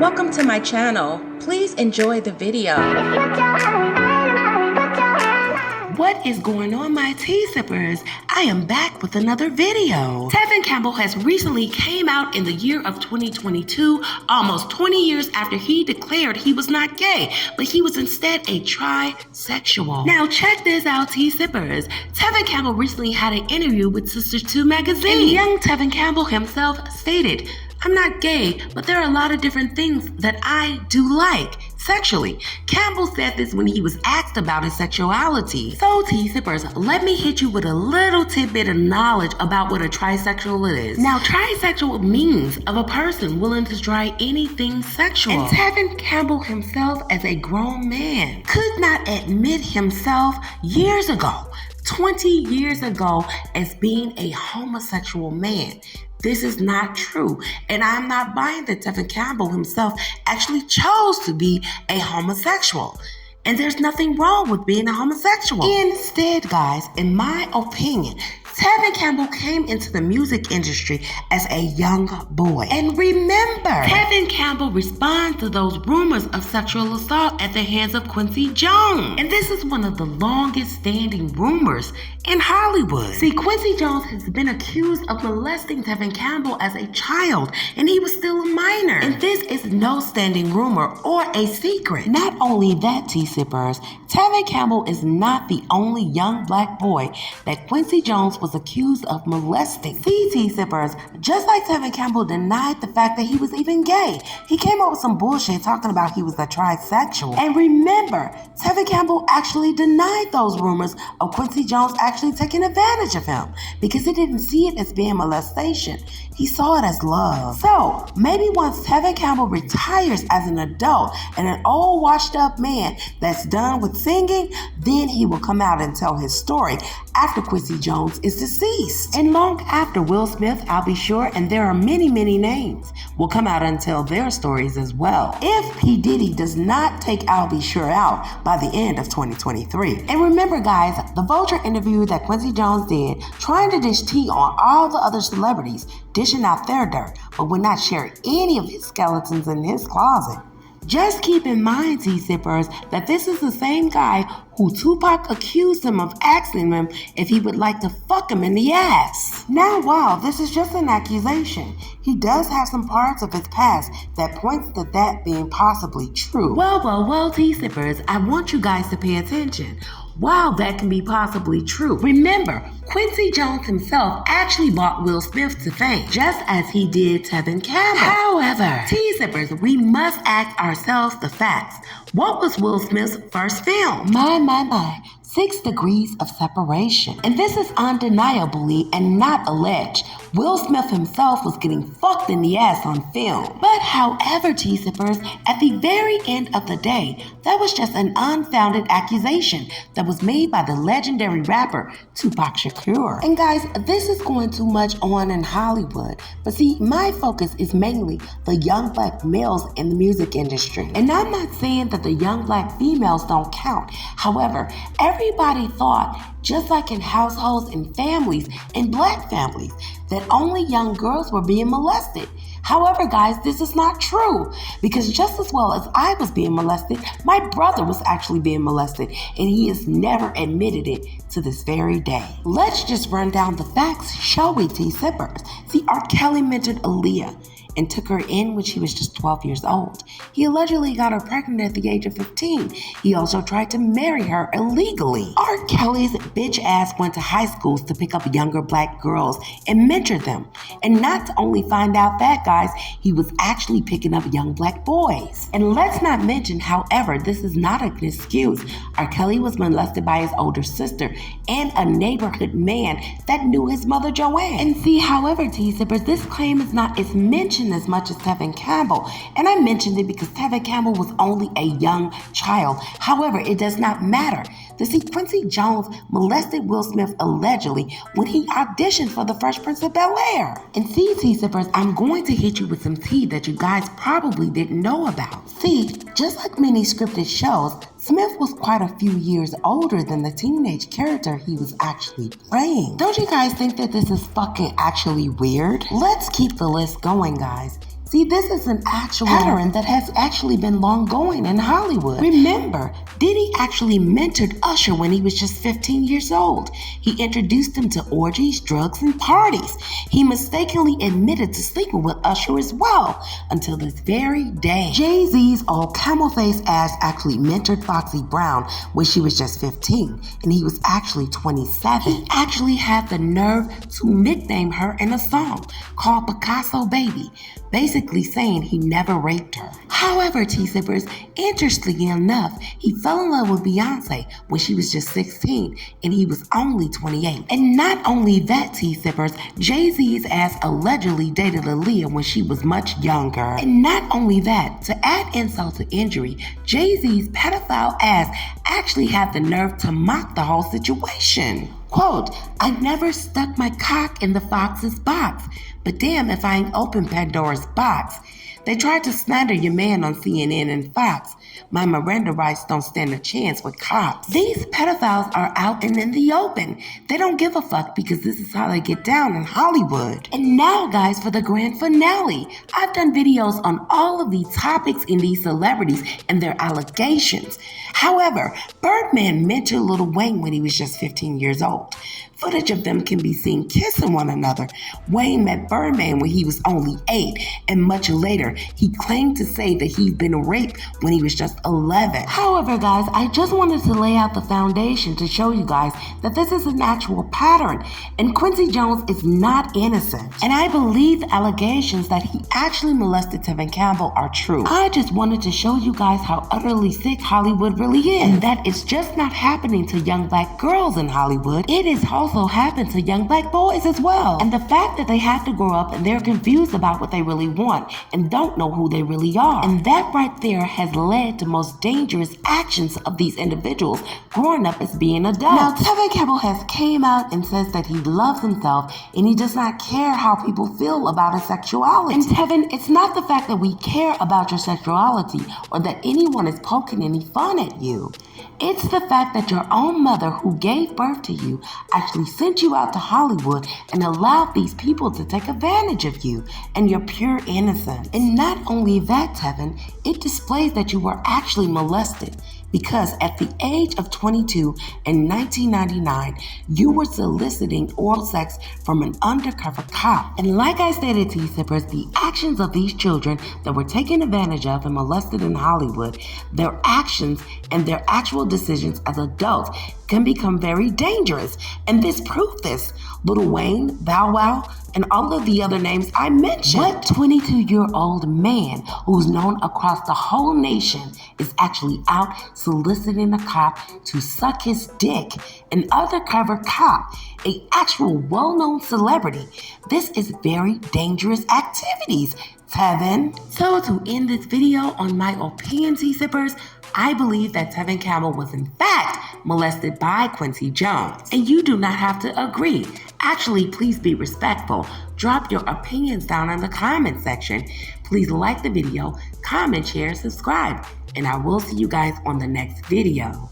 Welcome to my channel. Please enjoy the video. What is going on, my tea sippers? I am back with another video. Tevin Campbell has recently came out in the year of 2022, almost 20 years after he declared he was not gay, but he was instead a trisexual. Now check this out, tea sippers. Tevin Campbell recently had an interview with StT&x magazine. And young Tevin Campbell himself stated, "I'm not gay, but there are a lot of different things that I do like sexually." Campbell said this when he was asked about his sexuality. So, tea sippers, let me hit you with a little tidbit of knowledge about what a trisexual is. Now, trisexual means of a person willing to try anything sexual. And Tevin Campbell himself, as a grown man, could not admit himself years ago, 20 years ago, as being a homosexual man. This is not true, and I'm not buying that Tevin Campbell himself actually chose to be a homosexual. And there's nothing wrong with being a homosexual. Instead, guys, in my opinion, Tevin Campbell came into the music industry as a young boy. And remember, Tevin Campbell responds to those rumors of sexual assault at the hands of Quincy Jones. And this is one of the longest standing rumors in Hollywood. See, Quincy Jones has been accused of molesting Tevin Campbell as a child, and he was still a minor. And this is no standing rumor or a secret. Not only that, tea sippers, Tevin Campbell is not the only young black boy that Quincy Jones was accused of molesting. See, tea sippers, just like Tevin Campbell denied the fact that he was even gay, he came up with some bullshit talking about he was a trisexual. And remember, Tevin Campbell actually denied those rumors of Quincy Jones actually taking advantage of him because he didn't see it as being molestation. He saw it as love. So maybe once Tevin Campbell retires as an adult and an old washed up man that's done with singing, then he will come out and tell his story after Quincy Jones is deceased. And long after Will Smith, I'll be sure, and there are many, many names, will come out and tell their stories as well. If P. Diddy does not take I'll Be Sure out by the end of 2023. And remember, guys, the Vulture interview that Quincy Jones did, trying to dish tea on all the other celebrities, dishing out their dirt, but would not share any of his skeletons in his closet. Just keep in mind, tea sippers, that this is the same guy who Tupac accused him of asking him if he would like to fuck him in the ass. Now, while this is just an accusation, he does have some parts of his past that points to that being possibly true. Well, tea sippers, I want you guys to pay attention. While that can be possibly true, remember, Quincy Jones himself actually brought Will Smith to fame, just as he did Tevin Campbell. However, tea sippers, we must ask ourselves the facts. What was Will Smith's first film? My. 6 Degrees of Separation. And this is undeniably and not alleged. Will Smith himself was getting fucked in the ass on film. But however, tea sippers, at the very end of the day, that was just an unfounded accusation that was made by the legendary rapper Tupac Shakur. And guys, this is going too much on in Hollywood. But see, my focus is mainly the young black males in the music industry. And I'm not saying that the young black females don't count. However, everybody thought, just like in households and families, and black families, that only young girls were being molested. However, guys, this is not true, because just as well as I was being molested, my brother was actually being molested, and he has never admitted it to this very day. Let's just run down the facts, shall we, tea sippers? See, R. Kelly mentored Aaliyah and took her in when she was just 12 years old. He allegedly got her pregnant at the age of 15. He also tried to marry her illegally. R. Kelly's bitch ass went to high schools to pick up younger black girls and mentor them. And not to only find out that, guys, he was actually picking up young black boys. And let's not mention, however, this is not an excuse. R. Kelly was molested by his older sister and a neighborhood man that knew his mother Joanne. And see, however, tea sippers, this claim is not as mentioned as much as Tevin Campbell, and I mentioned it because Tevin Campbell was only a young child. However, it does not matter. See, Quincy Jones molested Will Smith allegedly when he auditioned for the Fresh Prince of Bel-Air. And see, tea sippers, I'm going to hit you with some tea that you guys probably didn't know about. See, just like many scripted shows, Smith was quite a few years older than the teenage character he was actually playing. Don't you guys think that this is fucking actually weird? Let's keep the list going, guys. See, this is an actual pattern that has actually been long going in Hollywood. Remember, Diddy actually mentored Usher when he was just 15 years old. He introduced him to orgies, drugs, and parties. He mistakenly admitted to sleeping with Usher as well, until this very day. Jay-Z's old camel-faced ass actually mentored Foxy Brown when she was just 15, and he was actually 27. He actually had the nerve to nickname her in a song called Picasso Baby, basically saying he never raped her. However, T-Sippers, interestingly enough, he fell in love with Beyonce when she was just 16 and he was only 28. And not only that, T-Sippers, Jay-Z's ass allegedly dated Aaliyah when she was much younger. And not only that, to add insult to injury, Jay-Z's pedophile ass actually had the nerve to mock the whole situation. Quote, "I never stuck my cock in the fox's box, but damn if I ain't opened Pandora's box. They tried to slander your man on CNN and Fox. My Miranda rights don't stand a chance with cops." These pedophiles are out and in the open. They don't give a fuck because this is how they get down in Hollywood. And now, guys, for the grand finale. I've done videos on all of the topics in these celebrities and their allegations. However, Birdman mentored Lil Wayne when he was just 15 years old. Footage of them can be seen kissing one another. Wayne met Birdman when he was only 8, and much later, he claimed to say that he'd been raped when he was just 11. However, guys, I just wanted to lay out the foundation to show you guys that this is an actual pattern, and Quincy Jones is not innocent. And I believe the allegations that he actually molested Tevin Campbell are true. I just wanted to show you guys how utterly sick Hollywood really is, and that it's just not happening to young black girls in Hollywood. It is also happen to young black boys as well. And the fact that they have to grow up and they're confused about what they really want and don't know who they really are. And that right there has led to most dangerous actions of these individuals growing up as being adults. Now, Tevin Campbell has came out and says that he loves himself and he does not care how people feel about his sexuality. And Tevin, it's not the fact that we care about your sexuality or that anyone is poking any fun at you. It's the fact that your own mother who gave birth to you actually sent you out to Hollywood and allowed these people to take advantage of you and your pure innocence. And not only that, Tevin, it displays that you were actually molested, because at the age of 22 in 1999, you were soliciting oral sex from an undercover cop. And like I stated, T-Sippers, the actions of these children that were taken advantage of and molested in Hollywood, their actions and their actual decisions as adults can become very dangerous. And this proved this. Lil Wayne, Bow Wow, and all of the other names I mentioned. What 22-year-old man who's known across the whole nation is actually out soliciting a cop to suck his dick? An undercover cop, an actual well-known celebrity. This is very dangerous activities, Tevin. So to end this video, on my opinion, T-Sippers, I believe that Tevin Campbell was in fact molested by Quincy Jones. And you do not have to agree. Actually, please be respectful. Drop your opinions down in the comment section. Please like the video, comment, share, subscribe. And I will see you guys on the next video.